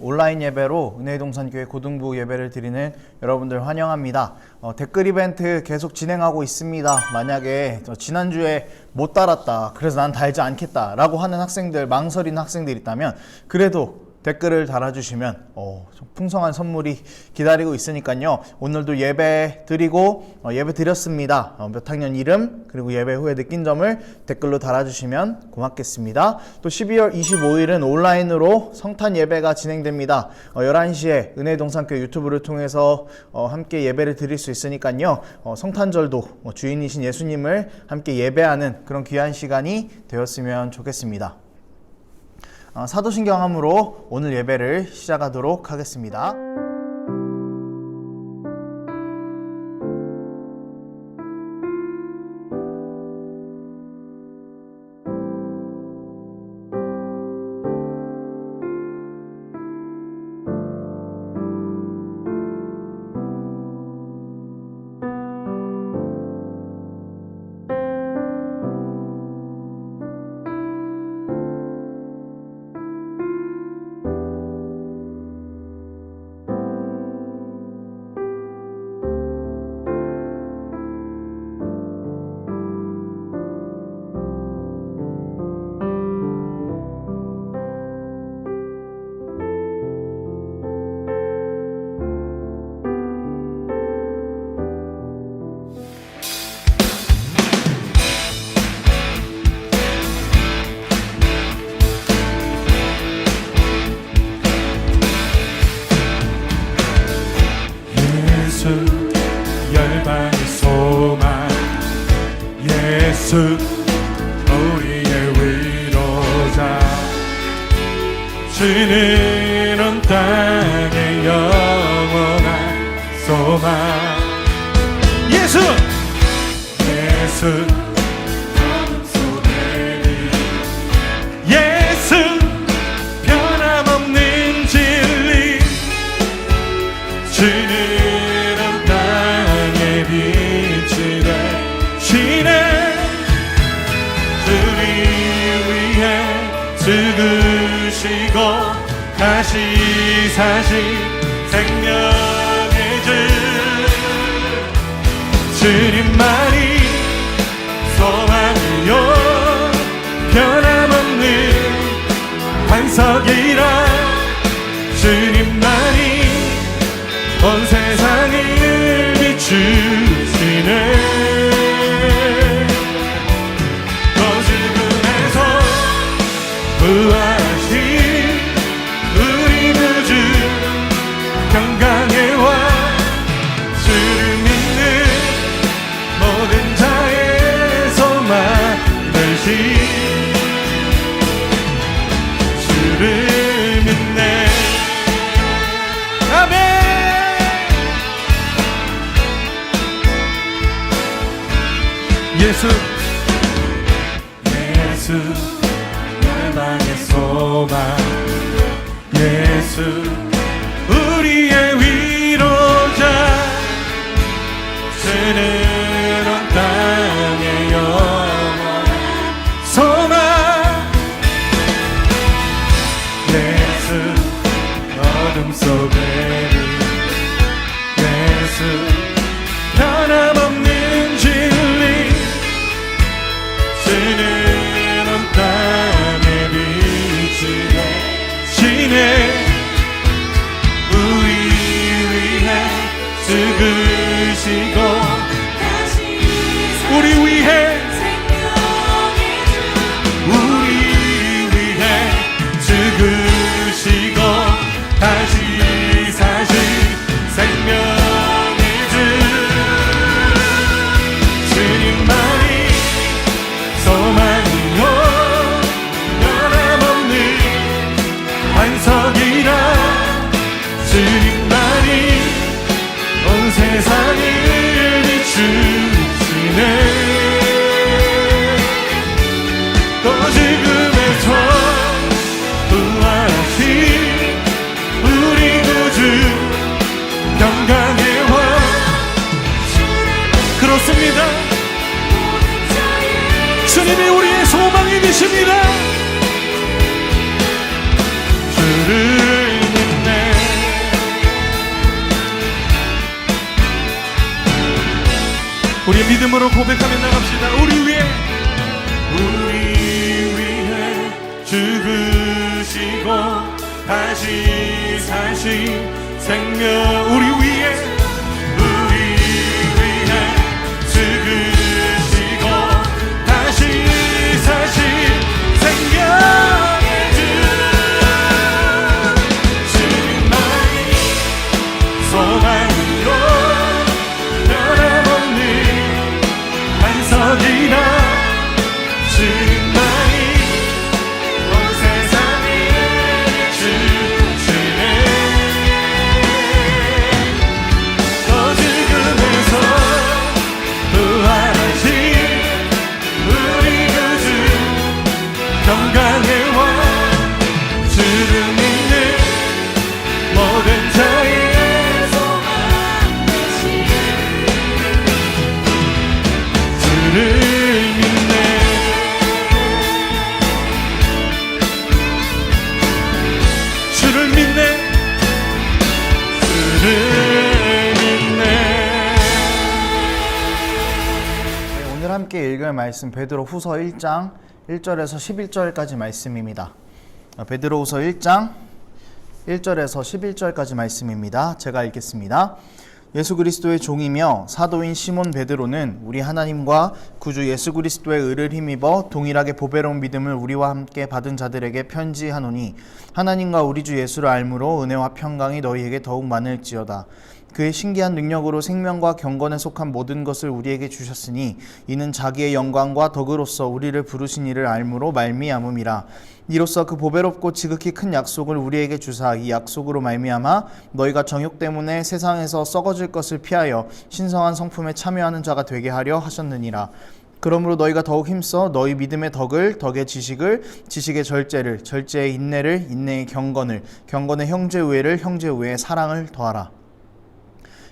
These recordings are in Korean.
온라인 예배로 은혜동산교회 고등부 예배를 드리는 여러분들 환영합니다. 댓글 이벤트 계속 진행하고 있습니다. 만약에 지난주에 못 달았다, 그래서 난 달지 않겠다 라고 하는 학생들, 망설이는 학생들 있다면 그래도 댓글을 달아주시면 좀 풍성한 선물이 기다리고 있으니까요. 오늘도 예배 드리고 예배 드렸습니다. 몇 학년 이름 그리고 예배 후에 느낀 점을 댓글로 달아주시면 고맙겠습니다. 또 12월 25일은 온라인으로 성탄 예배가 진행됩니다. 11시에 은혜동산교회 유튜브를 통해서 함께 예배를 드릴 수 있으니까요. 성탄절도 주인이신 예수님을 함께 예배하는 그런 귀한 시간이 되었으면 좋겠습니다. 사도신경함으로 오늘 예배를 시작하도록 하겠습니다. 열방의 소망 예수 우리의 위로자 주는 온 땅의 영원한 소망 예수 어둠 속에 예수 변함없는 진리 주는 죽으시고 다시 사신 생명의 주 주님만이 소망이요 변함없는 반석이라 주님만이 온 세상을 비추시네 부활하신 우리 구주 평강의 왕 주를 믿는 모든 자의 소망 되신 주를 믿네 아멘 예수 열방의 소망 예수 우리의 위로자 주는 온 땅의 영원한 소망 예수 어둠 속에 예수 변함없는 진리 주는 우리 위해 죽으시고 우리 위해 죽으시고 다시 사신 생명의 주 주님만이 소망이요 변함없는 반석이라 주님만이 온 세상을 비추시네 예수님이 우리의 소망이 되십니다. 주를 믿네. 우리 믿음으로 고백하며 나갑시다. 우리 위해 죽으시고 다시 사신 생명, 우리 위해 죽으시고 다시 사신 생명의 주, 주님만이 소망으로 변함없는 반석이나 주님만이 온 세상을 주시네. 더 죽음에서 부활하신 우리 구주 평강의 왕, 주를 믿는 모든 자의 소망 되시. 주를 믿네. 주를 믿네. 주를 믿네. 오늘 함께 읽을 말씀 베드로후서 1장 1절에서 11절까지 말씀입니다. 베드로후서 1장 1절에서 11절까지 말씀입니다. 제가 읽겠습니다. 예수 그리스도의 종이며 사도인 시몬 베드로는 우리 하나님과 구주 예수 그리스도의 의를 힘입어 동일하게 보배로운 믿음을 우리와 함께 받은 자들에게 편지하노니 하나님과 우리 주 예수를 알므로 은혜와 평강이 너희에게 더욱 많을지어다. 그의 신기한 능력으로 생명과 경건에 속한 모든 것을 우리에게 주셨으니 이는 자기의 영광과 덕으로서 우리를 부르신 이를 알므로 말미암음이라. 이로써 그 보배롭고 지극히 큰 약속을 우리에게 주사 이 약속으로 말미암아 너희가 정욕 때문에 세상에서 썩어질 것을 피하여 신성한 성품에 참여하는 자가 되게 하려 하셨느니라. 그러므로 너희가 더욱 힘써 너희 믿음의 덕을, 덕의 지식을, 지식의 절제를, 절제의 인내를, 인내의 경건을, 경건의 형제 우애를, 형제 우애의 사랑을 더하라.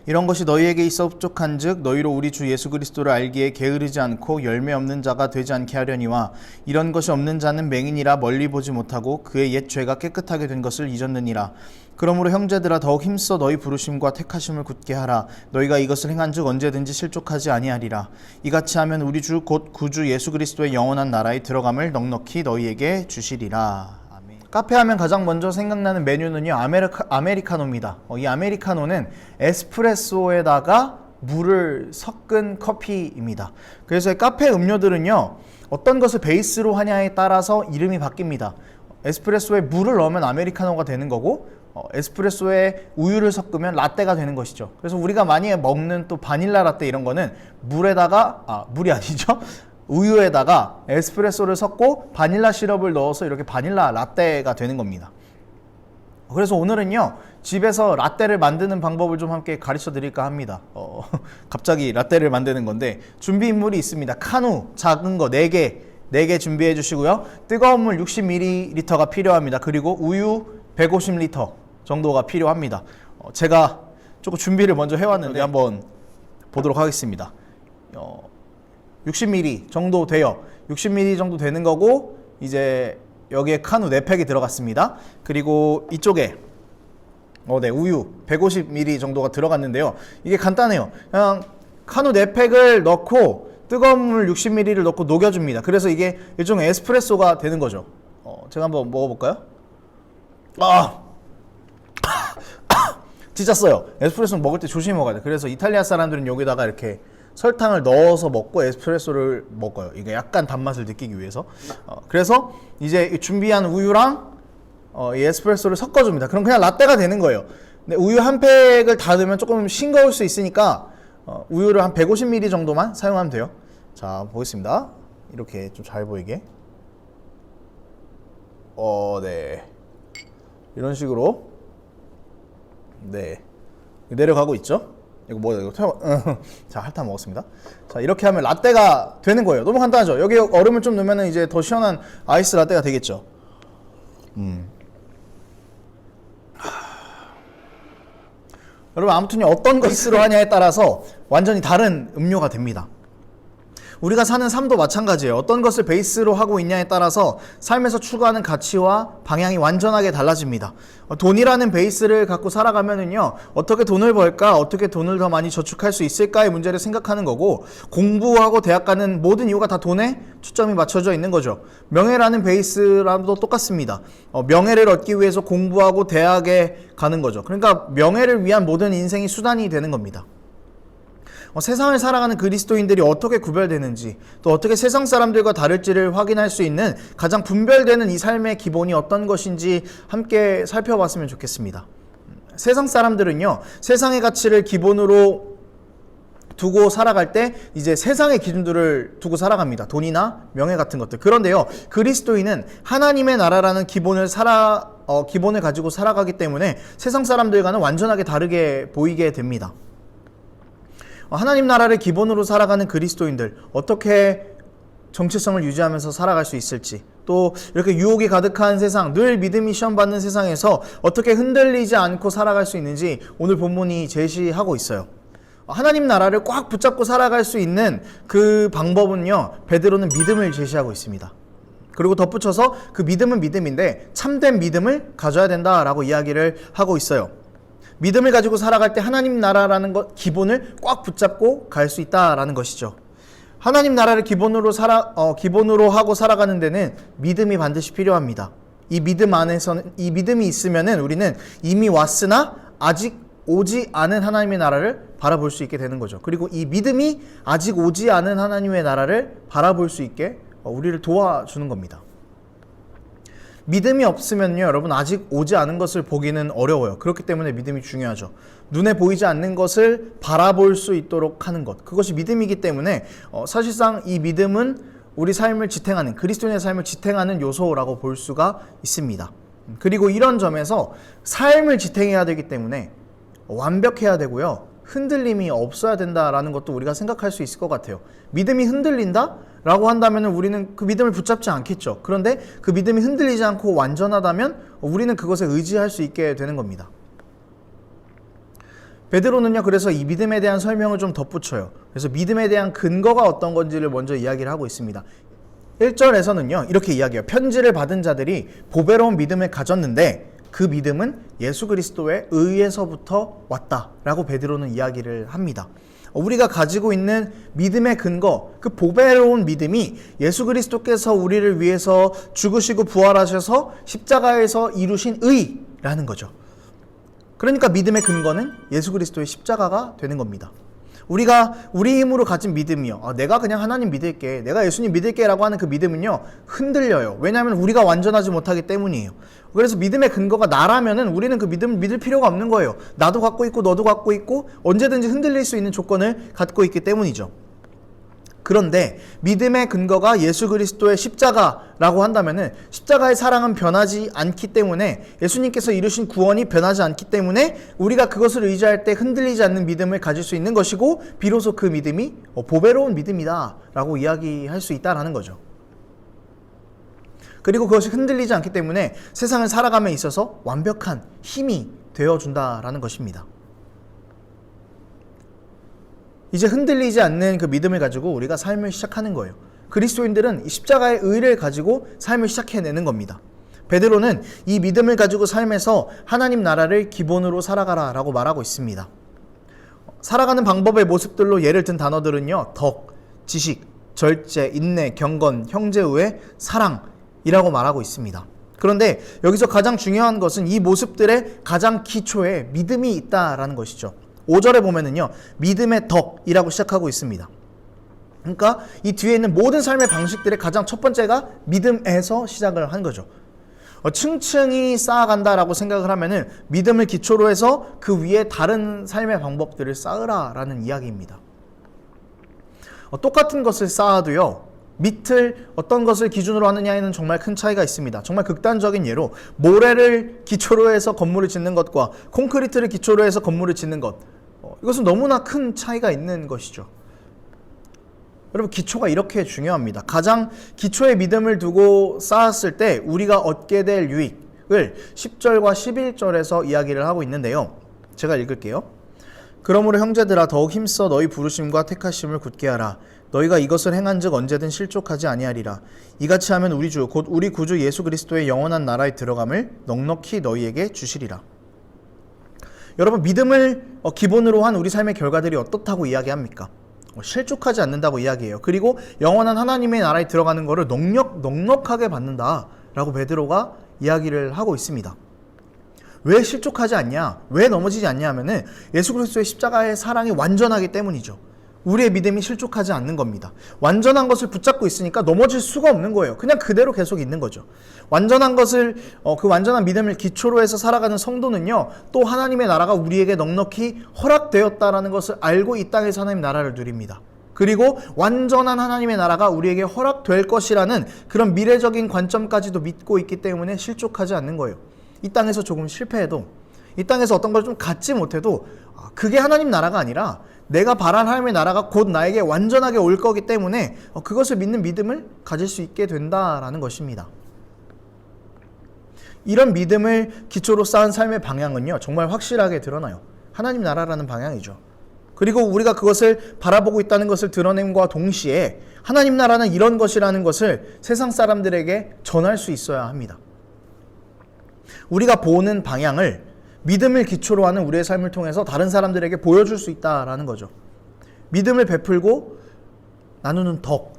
이런 것이 너희에게 있어 흡족한즉 너희로 우리 주 예수 그리스도를 알기에 게으르지 않고 열매 없는 자가 되지 않게 하려니와 이런 것이 없는 자는 맹인이라 멀리 보지 못하고 그의 옛 죄가 깨끗하게 된 것을 잊었느니라. 그러므로 형제들아 더욱 힘써 너희 부르심과 택하심을 굳게 하라. 너희가 이것을 행한즉 언제든지 실족하지 아니하리라. 이같이 하면 우리 주 곧 구주 예수 그리스도의 영원한 나라에 들어감을 넉넉히 너희에게 주시리라. 카페 하면 가장 먼저 생각나는 메뉴는요 아메리카노입니다. 이 아메리카노는 에스프레소에다가 물을 섞은 커피입니다. 그래서 카페 음료들은요 어떤 것을 베이스로 하냐에 따라서 이름이 바뀝니다. 에스프레소에 물을 넣으면 아메리카노가 되는 거고 에스프레소에 우유를 섞으면 라떼가 되는 것이죠. 그래서 우리가 많이 먹는 또 바닐라 라떼 이런 거는 물에다가 물이 아니죠. 우유에다가 에스프레소를 섞고 바닐라 시럽을 넣어서 이렇게 바닐라 라떼가 되는 겁니다. 그래서 오늘은요 집에서 라떼를 만드는 방법을 좀 함께 가르쳐 드릴까 합니다. 갑자기 라떼를 만드는 건데 준비물이 있습니다. 카누 작은 거 4개 준비해 주시고요. 뜨거운 물 60ml가 필요합니다. 그리고 우유 150L 정도가 필요합니다. 제가 조금 준비를 먼저 해왔는데 한번 보도록 하겠습니다. 60ml 정도 돼요. 60ml 정도 되는 거고 이제 여기에 카누 4팩이 들어갔습니다. 그리고 이쪽에 우유 150ml 정도가 들어갔는데요. 이게 간단해요. 그냥 카누 4팩을 넣고 뜨거운 물 60ml를 넣고 녹여줍니다. 그래서 이게 일종의 에스프레소가 되는 거죠. 제가 한번 먹어볼까요? 찢었어요. 에스프레소는 먹을 때 조심히 먹어야 돼. 그래서 이탈리아 사람들은 여기다가 이렇게 설탕을 넣어서 먹고 에스프레소를 먹어요. 이게 약간 단맛을 느끼기 위해서. 그래서 이제 준비한 우유랑 이 에스프레소를 섞어줍니다. 그럼 그냥 라떼가 되는 거예요. 근데 우유 한 팩을 다 넣으면 조금 싱거울 수 있으니까 우유를 한 150ml 정도만 사용하면 돼요. 자, 보겠습니다. 이렇게 좀 잘 보이게. 네. 이런 식으로 네 내려가고 있죠. 이거 뭐야 이거 자 핥아 먹었습니다. 자 이렇게 하면 라떼가 되는 거예요. 너무 간단하죠. 여기 얼음을 좀 넣으면 이제 더 시원한 아이스 라떼가 되겠죠. 여러분 아무튼 어떤 것으로 하냐에 따라서 완전히 다른 음료가 됩니다. 우리가 사는 삶도 마찬가지예요. 어떤 것을 베이스로 하고 있냐에 따라서 삶에서 추구하는 가치와 방향이 완전하게 달라집니다. 돈이라는 베이스를 갖고 살아가면은요, 어떻게 돈을 벌까, 어떻게 돈을 더 많이 저축할 수 있을까의 문제를 생각하는 거고, 공부하고 대학 가는 모든 이유가 다 돈에 초점이 맞춰져 있는 거죠. 명예라는 베이스랑도 똑같습니다. 명예를 얻기 위해서 공부하고 대학에 가는 거죠. 그러니까 명예를 위한 모든 인생이 수단이 되는 겁니다. 세상을 살아가는 그리스도인들이 어떻게 구별되는지, 또 어떻게 세상 사람들과 다를지를 확인할 수 있는 가장 분별되는 이 삶의 기본이 어떤 것인지 함께 살펴봤으면 좋겠습니다. 세상 사람들은요, 세상의 가치를 기본으로 두고 살아갈 때 이제 세상의 기준들을 두고 살아갑니다. 돈이나 명예 같은 것들. 그런데요, 그리스도인은 하나님의 나라라는 기본을 가지고 살아가기 때문에 세상 사람들과는 완전하게 다르게 보이게 됩니다. 하나님 나라를 기본으로 살아가는 그리스도인들, 어떻게 정체성을 유지하면서 살아갈 수 있을지, 또 이렇게 유혹이 가득한 세상, 늘 믿음이 시험받는 세상에서 어떻게 흔들리지 않고 살아갈 수 있는지 오늘 본문이 제시하고 있어요. 하나님 나라를 꽉 붙잡고 살아갈 수 있는 그 방법은요, 베드로는 믿음을 제시하고 있습니다. 그리고 덧붙여서 그 믿음은 믿음인데 참된 믿음을 가져야 된다라고 이야기를 하고 있어요. 믿음을 가지고 살아갈 때 하나님 나라라는 것, 기본을 꽉 붙잡고 갈 수 있다라는 것이죠. 하나님 나라를 기본으로 하고 살아가는 데는 믿음이 반드시 필요합니다. 이 믿음이 있으면은 우리는 이미 왔으나 아직 오지 않은 하나님의 나라를 바라볼 수 있게 되는 거죠. 그리고 이 믿음이 아직 오지 않은 하나님의 나라를 바라볼 수 있게 우리를 도와주는 겁니다. 믿음이 없으면요, 여러분, 아직 오지 않은 것을 보기는 어려워요. 그렇기 때문에 믿음이 중요하죠. 눈에 보이지 않는 것을 바라볼 수 있도록 하는 것, 그것이 믿음이기 때문에 사실상 이 믿음은 우리 삶을 지탱하는, 그리스도인의 삶을 지탱하는 요소라고 볼 수가 있습니다. 그리고 이런 점에서 삶을 지탱해야 되기 때문에 완벽해야 되고요, 흔들림이 없어야 된다라는 것도 우리가 생각할 수 있을 것 같아요. 믿음이 흔들린다? 라고 한다면 우리는 그 믿음을 붙잡지 않겠죠. 그런데 그 믿음이 흔들리지 않고 완전하다면 우리는 그것에 의지할 수 있게 되는 겁니다. 베드로는요, 그래서 이 믿음에 대한 설명을 좀 덧붙여요. 그래서 믿음에 대한 근거가 어떤 건지를 먼저 이야기를 하고 있습니다. 1절에서는요, 이렇게 이야기해요. 편지를 받은 자들이 보배로운 믿음을 가졌는데 그 믿음은 예수 그리스도의 의에서부터 왔다라고 베드로는 이야기를 합니다. 우리가 가지고 있는 믿음의 근거, 그 보배로운 믿음이 예수 그리스도께서 우리를 위해서 죽으시고 부활하셔서 십자가에서 이루신 의라는 거죠. 그러니까 믿음의 근거는 예수 그리스도의 십자가가 되는 겁니다. 우리가 우리 힘으로 가진 믿음이요, 내가 그냥 하나님 믿을게, 내가 예수님 믿을게 라고 하는 그 믿음은요, 흔들려요. 왜냐하면 우리가 완전하지 못하기 때문이에요. 그래서 믿음의 근거가 나라면은 우리는 그 믿음을 믿을 필요가 없는 거예요. 나도 갖고 있고 너도 갖고 있고 언제든지 흔들릴 수 있는 조건을 갖고 있기 때문이죠. 그런데 믿음의 근거가 예수 그리스도의 십자가라고 한다면은 십자가의 사랑은 변하지 않기 때문에, 예수님께서 이루신 구원이 변하지 않기 때문에 우리가 그것을 의지할 때 흔들리지 않는 믿음을 가질 수 있는 것이고, 비로소 그 믿음이 보배로운 믿음이다 라고 이야기할 수 있다라는 거죠. 그리고 그것이 흔들리지 않기 때문에 세상을 살아감에 있어서 완벽한 힘이 되어준다라는 것입니다. 이제 흔들리지 않는 그 믿음을 가지고 우리가 삶을 시작하는 거예요. 그리스도인들은 이 십자가의 의를 가지고 삶을 시작해내는 겁니다. 베드로는 이 믿음을 가지고 삶에서 하나님 나라를 기본으로 살아가라 라고 말하고 있습니다. 살아가는 방법의 모습들로 예를 든 단어들은요, 덕, 지식, 절제, 인내, 경건, 형제우애, 사랑이라고 말하고 있습니다. 그런데 여기서 가장 중요한 것은 이 모습들의 가장 기초에 믿음이 있다라는 것이죠. 5절에 보면은요, 믿음의 덕이라고 시작하고 있습니다. 그러니까 이 뒤에 있는 모든 삶의 방식들의 가장 첫 번째가 믿음에서 시작을 한 거죠. 층층이 쌓아간다라고 생각을 하면은 믿음을 기초로 해서 그 위에 다른 삶의 방법들을 쌓으라라는 이야기입니다. 똑같은 것을 쌓아도요, 밑을 어떤 것을 기준으로 하느냐에는 정말 큰 차이가 있습니다. 정말 극단적인 예로 모래를 기초로 해서 건물을 짓는 것과 콘크리트를 기초로 해서 건물을 짓는 것, 이것은 너무나 큰 차이가 있는 것이죠. 여러분, 기초가 이렇게 중요합니다. 가장 기초의 믿음을 두고 쌓았을 때 우리가 얻게 될 유익을 10절과 11절에서 이야기를 하고 있는데요, 제가 읽을게요. 그러므로 형제들아, 더욱 힘써 너희 부르심과 택하심을 굳게 하라. 너희가 이것을 행한즉 언제든 실족하지 아니하리라. 이같이 하면 우리 주 곧 우리 구주 예수 그리스도의 영원한 나라에 들어감을 넉넉히 너희에게 주시리라. 여러분, 믿음을 기본으로 한 우리 삶의 결과들이 어떻다고 이야기합니까? 실족하지 않는다고 이야기해요. 그리고 영원한 하나님의 나라에 들어가는 것을 넉넉하게 받는다라고 베드로가 이야기를 하고 있습니다. 왜 실족하지 않냐? 왜 넘어지지 않냐 하면은 예수 그리스도의 십자가의 사랑이 완전하기 때문이죠. 우리의 믿음이 실족하지 않는 겁니다. 완전한 것을 붙잡고 있으니까 넘어질 수가 없는 거예요. 그냥 그대로 계속 있는 거죠. 완전한 것을 그 완전한 믿음을 기초로 해서 살아가는 성도는요, 또 하나님의 나라가 우리에게 넉넉히 허락되었다라는 것을 알고 이 땅에서 하나님 나라를 누립니다. 그리고 완전한 하나님의 나라가 우리에게 허락될 것이라는 그런 미래적인 관점까지도 믿고 있기 때문에 실족하지 않는 거예요. 이 땅에서 조금 실패해도, 이 땅에서 어떤 걸 좀 갖지 못해도 그게 하나님 나라가 아니라 내가 바란 하나님의 나라가 곧 나에게 완전하게 올 거기 때문에 그것을 믿는 믿음을 가질 수 있게 된다라는 것입니다. 이런 믿음을 기초로 쌓은 삶의 방향은요, 정말 확실하게 드러나요. 하나님 나라라는 방향이죠. 그리고 우리가 그것을 바라보고 있다는 것을 드러냄과 동시에 하나님 나라는 이런 것이라는 것을 세상 사람들에게 전할 수 있어야 합니다. 우리가 보는 방향을 믿음을 기초로 하는 우리의 삶을 통해서 다른 사람들에게 보여줄 수 있다라는 거죠. 믿음을 베풀고 나누는 덕,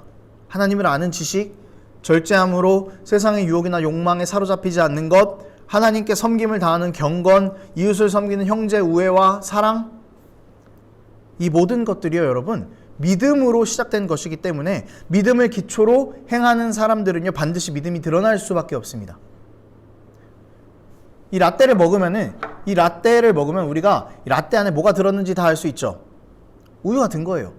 하나님을 아는 지식, 절제함으로 세상의 유혹이나 욕망에 사로잡히지 않는 것, 하나님께 섬김을 다하는 경건, 이웃을 섬기는 형제 우애와 사랑, 이 모든 것들이요, 여러분, 믿음으로 시작된 것이기 때문에 믿음을 기초로 행하는 사람들은요, 반드시 믿음이 드러날 수밖에 없습니다. 이 라떼를 먹으면 우리가 이 라떼 안에 뭐가 들었는지 다 알 수 있죠. 우유가 든 거예요.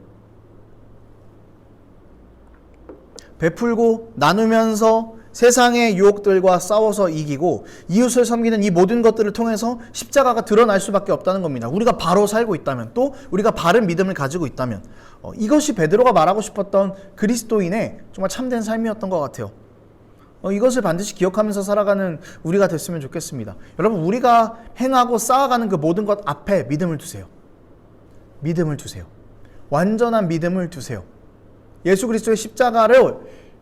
베풀고 나누면서 세상의 유혹들과 싸워서 이기고 이웃을 섬기는 이 모든 것들을 통해서 십자가가 드러날 수밖에 없다는 겁니다. 우리가 바로 살고 있다면, 또 우리가 바른 믿음을 가지고 있다면, 이것이 베드로가 말하고 싶었던 그리스도인의 정말 참된 삶이었던 것 같아요. 이것을 반드시 기억하면서 살아가는 우리가 됐으면 좋겠습니다. 여러분, 우리가 행하고 쌓아가는 그 모든 것 앞에 믿음을 두세요. 믿음을 두세요. 완전한 믿음을 두세요. 예수 그리스도의 십자가를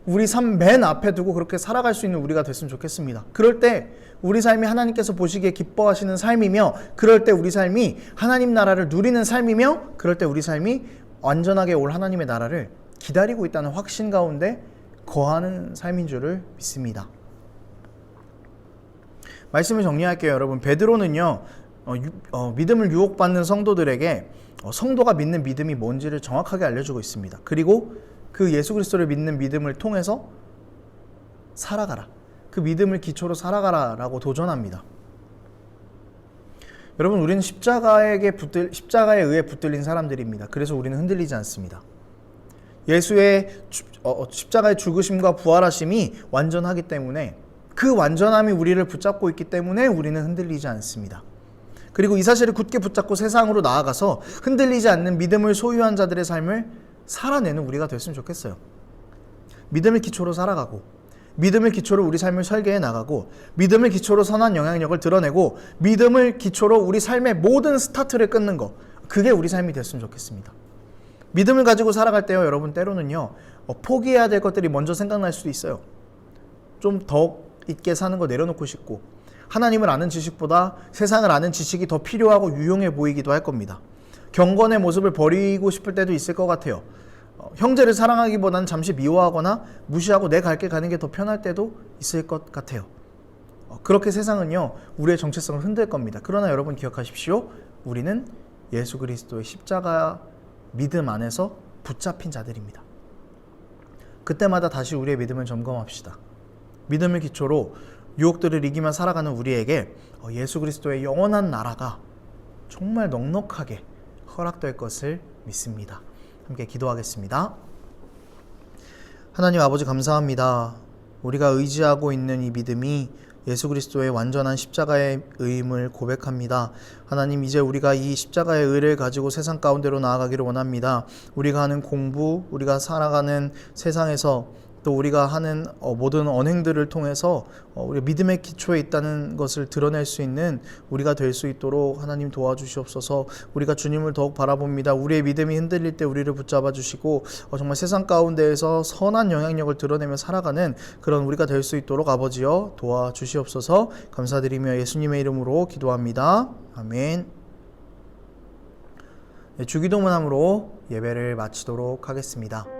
우리 삶 맨 앞에 두고 그렇게 살아갈 수 있는 우리가 됐으면 좋겠습니다. 그럴 때 우리 삶이 하나님께서 보시기에 기뻐하시는 삶이며, 그럴 때 우리 삶이 하나님 나라를 누리는 삶이며, 그럴 때 우리 삶이 완전하게 올 하나님의 나라를 기다리고 있다는 확신 가운데 거하는 삶인 줄을 믿습니다. 말씀을 정리할게요. 여러분, 베드로는요, 믿음을 유혹받는 성도들에게 성도가 믿는 믿음이 뭔지를 정확하게 알려주고 있습니다. 그리고 그 예수 그리스도를 믿는 믿음을 통해서 살아가라, 그 믿음을 기초로 살아가라 라고 도전합니다. 여러분, 우리는 십자가에 의해 붙들린 사람들입니다. 그래서 우리는 흔들리지 않습니다. 예수의 십자가의 죽으심과 부활하심이 완전하기 때문에, 그 완전함이 우리를 붙잡고 있기 때문에 우리는 흔들리지 않습니다. 그리고 이 사실을 굳게 붙잡고 세상으로 나아가서 흔들리지 않는 믿음을 소유한 자들의 삶을 살아내는 우리가 됐으면 좋겠어요. 믿음을 기초로 살아가고, 믿음을 기초로 우리 삶을 설계해 나가고, 믿음을 기초로 선한 영향력을 드러내고, 믿음을 기초로 우리 삶의 모든 스타트를 끊는 것, 그게 우리 삶이 됐으면 좋겠습니다. 믿음을 가지고 살아갈 때요, 여러분, 때로는요, 포기해야 될 것들이 먼저 생각날 수도 있어요. 좀 더 있게 사는 거 내려놓고 싶고, 하나님을 아는 지식보다 세상을 아는 지식이 더 필요하고 유용해 보이기도 할 겁니다. 경건의 모습을 버리고 싶을 때도 있을 것 같아요. 형제를 사랑하기보다는 잠시 미워하거나 무시하고 내 갈 길 가는 게 더 편할 때도 있을 것 같아요. 그렇게 세상은요, 우리의 정체성을 흔들 겁니다. 그러나 여러분, 기억하십시오. 우리는 예수 그리스도의 십자가 믿음 안에서 붙잡힌 자들입니다. 그때마다 다시 우리의 믿음을 점검합시다. 믿음을 기초로 유혹들을 이기며 살아가는 우리에게 예수 그리스도의 영원한 나라가 정말 넉넉하게 허락될 것을 믿습니다. 함께 기도하겠습니다. 하나님 아버지, 감사합니다. 우리가 의지하고 있는 이 믿음이 예수 그리스도의 완전한 십자가의 의임을 고백합니다. 하나님, 이제 우리가 이 십자가의 의를 가지고 세상 가운데로 나아가기를 원합니다. 우리가 하는 공부, 우리가 살아가는 세상에서 또 우리가 하는 모든 언행들을 통해서 우리 믿음의 기초에 있다는 것을 드러낼 수 있는 우리가 될 수 있도록 하나님 도와주시옵소서. 우리가 주님을 더욱 바라봅니다. 우리의 믿음이 흔들릴 때 우리를 붙잡아 주시고 정말 세상 가운데에서 선한 영향력을 드러내며 살아가는 그런 우리가 될 수 있도록 아버지여 도와주시옵소서. 감사드리며 예수님의 이름으로 기도합니다. 아멘. 네, 주기도문함으로 예배를 마치도록 하겠습니다.